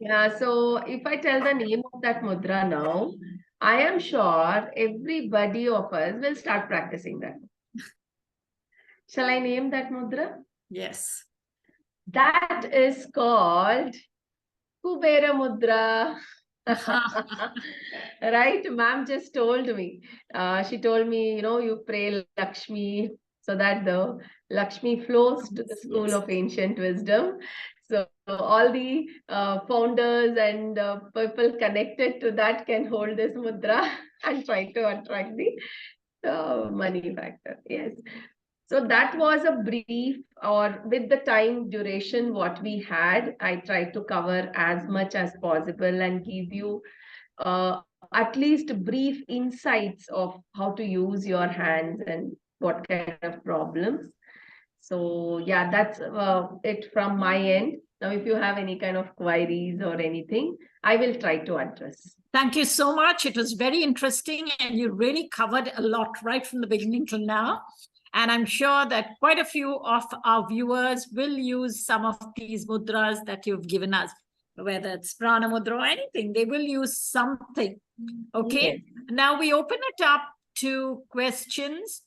[SPEAKER 3] Yeah, so if I tell the name of that mudra now, I am sure everybody of us will start practicing that. Shall I name that mudra?
[SPEAKER 1] Yes.
[SPEAKER 3] That is called Kubera Mudra. Right? Ma'am just told me. She told me, you pray Lakshmi so that the Lakshmi flows to the school of ancient wisdom. So all the founders and people connected to that can hold this mudra and try to attract the money factor. Yes. So that was a brief, or with the time duration what we had, I tried to cover as much as possible and give you at least brief insights of how to use your hands and what kind of problems. So yeah, that's it from my end. Now, if you have any kind of queries or anything, I will try to address.
[SPEAKER 1] Thank you so much. It was very interesting, and you really covered a lot right from the beginning till now. And I'm sure that quite a few of our viewers will use some of these mudras that you've given us, whether it's Prana Mudra or anything, they will use something. Okay. Yes. Now we open it up to questions.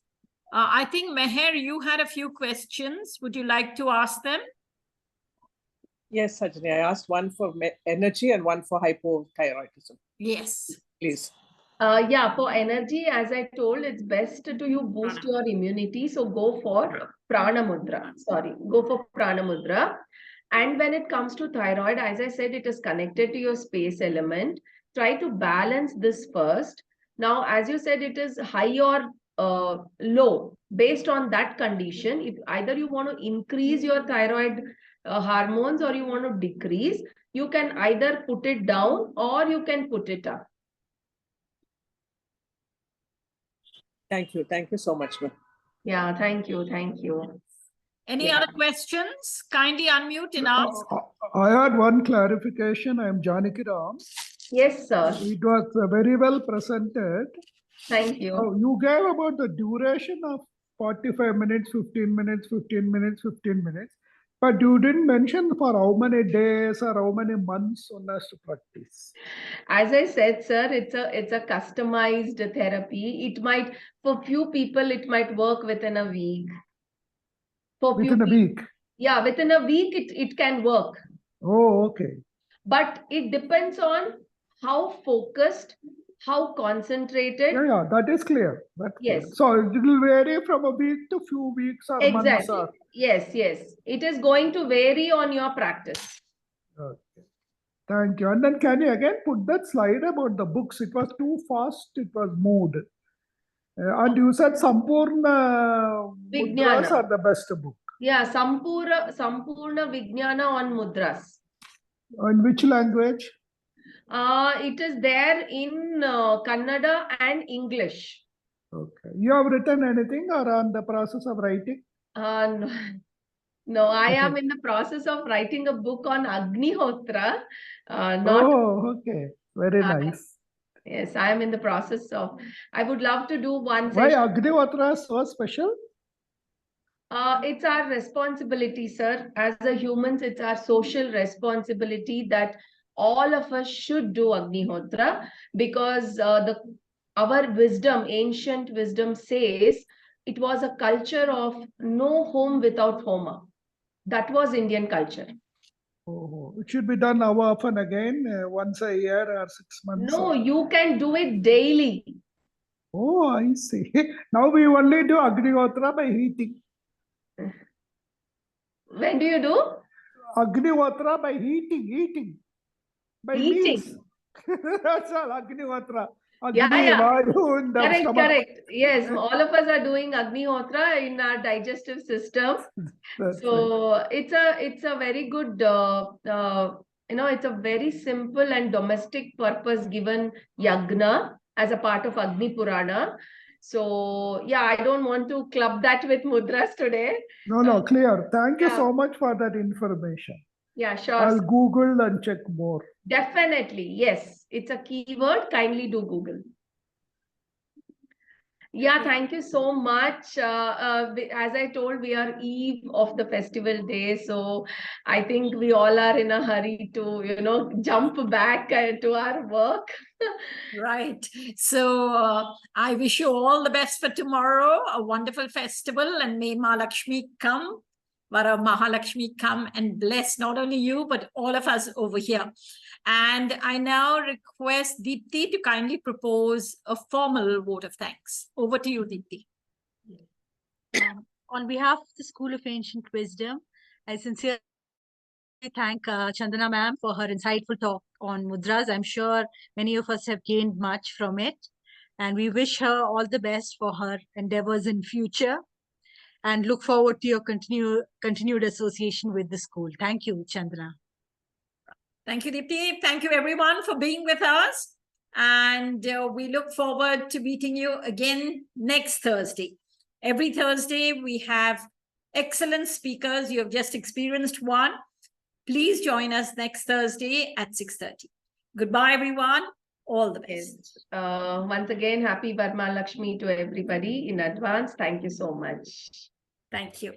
[SPEAKER 1] I think, Meher, you had a few questions. Would you like to ask them?
[SPEAKER 5] Yes, Sajani. I asked one for energy and one for hypothyroidism.
[SPEAKER 1] Yes.
[SPEAKER 5] Please.
[SPEAKER 3] Yeah, for energy, as I told, it's best to you boost your immunity. So go for Prana Mudra. Go for Prana Mudra. And when it comes to thyroid, as I said, it is connected to your space element. Try to balance this first. Now, as you said, it is high or low. Based on that condition, if either you want to increase your thyroid hormones or you want to decrease, you can either put it down or you can put it up.
[SPEAKER 5] Thank you. Thank you so much, ma'am.
[SPEAKER 3] Yeah, thank you. Thank you.
[SPEAKER 1] Any
[SPEAKER 3] Yeah.
[SPEAKER 1] other questions? Kindly unmute and ask.
[SPEAKER 6] I had one clarification. I am Janaki-Ram.
[SPEAKER 3] Yes, sir.
[SPEAKER 6] It was very well presented.
[SPEAKER 3] Thank you.
[SPEAKER 6] You gave about the duration of 45 minutes, 15 minutes, 15 minutes, 15 minutes. But you didn't mention for how many days or how many months one has to practice.
[SPEAKER 3] As I said, sir, it's a customized therapy. It might, for few people, it might work within a week. For few
[SPEAKER 6] Within a week.
[SPEAKER 3] Yeah, within a week, it can work.
[SPEAKER 6] Oh, okay.
[SPEAKER 3] But it depends on how focused, how concentrated.
[SPEAKER 6] Yeah, that is clear. That's
[SPEAKER 3] Yes.
[SPEAKER 6] clear. So it will vary from a week to few weeks or months.
[SPEAKER 3] Exactly.
[SPEAKER 6] Or...
[SPEAKER 3] Yes, yes. It is going to vary on your practice.
[SPEAKER 6] Okay. Thank you. And then can you again put that slide about the books? It was too fast. It was moved. And you said Sampurna Mudras
[SPEAKER 3] Vijnana.
[SPEAKER 6] are the best book.
[SPEAKER 3] Yeah, Sampurna Vijnana on Mudras.
[SPEAKER 6] In which language?
[SPEAKER 3] It is there in Kannada and English.
[SPEAKER 6] Okay. You have written anything or on the process of writing?
[SPEAKER 3] No, no, I am in the process of writing a book on Agnihotra. Not.
[SPEAKER 6] Oh, okay. Very nice.
[SPEAKER 3] Yes, I am in the process of. I would love to do one
[SPEAKER 6] Why
[SPEAKER 3] session.
[SPEAKER 6] Agnihotra is so special?
[SPEAKER 3] It's our responsibility, sir. As a humans, it's our social responsibility that all of us should do Agnihotra, because our wisdom, ancient wisdom says it was a culture of no home without Homa. That was Indian culture.
[SPEAKER 6] Oh, it should be done how often again? Once a year or 6 months?
[SPEAKER 3] No, you can do it daily.
[SPEAKER 6] Oh, I see. Now we only do Agnihotra by heating.
[SPEAKER 3] When do you do?
[SPEAKER 6] Agnihotra by heating. By
[SPEAKER 3] Eating.
[SPEAKER 6] meals. That's all, Agnihotra.
[SPEAKER 3] Yeah, yeah.
[SPEAKER 6] Vayu in the
[SPEAKER 3] Correct,
[SPEAKER 6] stomach.
[SPEAKER 3] correct. Yes, all of us are doing Agnihotra in our digestive system. So
[SPEAKER 6] right.
[SPEAKER 3] it's a very good, it's a very simple and domestic purpose given yagna as a part of Agni Purana. So yeah, I don't want to club that with mudras today.
[SPEAKER 6] No, clear. Thank you
[SPEAKER 3] Yeah.
[SPEAKER 6] so much for that information.
[SPEAKER 3] Yeah, sure.
[SPEAKER 6] I'll Google and check more.
[SPEAKER 3] Definitely, yes. It's a keyword. Kindly do Google. Yeah, thank you so much. As I told, we are eve of the festival day, so I think we all are in a hurry to, jump back to our work.
[SPEAKER 1] Right. So I wish you all the best for tomorrow, a wonderful festival, and may Mahalakshmi come, Vara Mahalakshmi come and bless not only you, but all of us over here. And I now request Deepti to kindly propose a formal vote of thanks. Over to you, Deepti.
[SPEAKER 2] On behalf of the School of Ancient Wisdom, I sincerely thank Chandana.M for her insightful talk on mudras. I'm sure many of us have gained much from it. And we wish her all the best for her endeavors in future and look forward to your continued association with the school. Thank you, Chandana.
[SPEAKER 1] Thank you, Deepti. Thank you, everyone, for being with us. And we look forward to meeting you again next Thursday. Every Thursday, we have excellent speakers. You have just experienced one. Please join us next Thursday at 6:30. Goodbye, everyone. All the best.
[SPEAKER 3] Once again, happy Varma Lakshmi to everybody in advance. Thank you so much.
[SPEAKER 1] Thank you.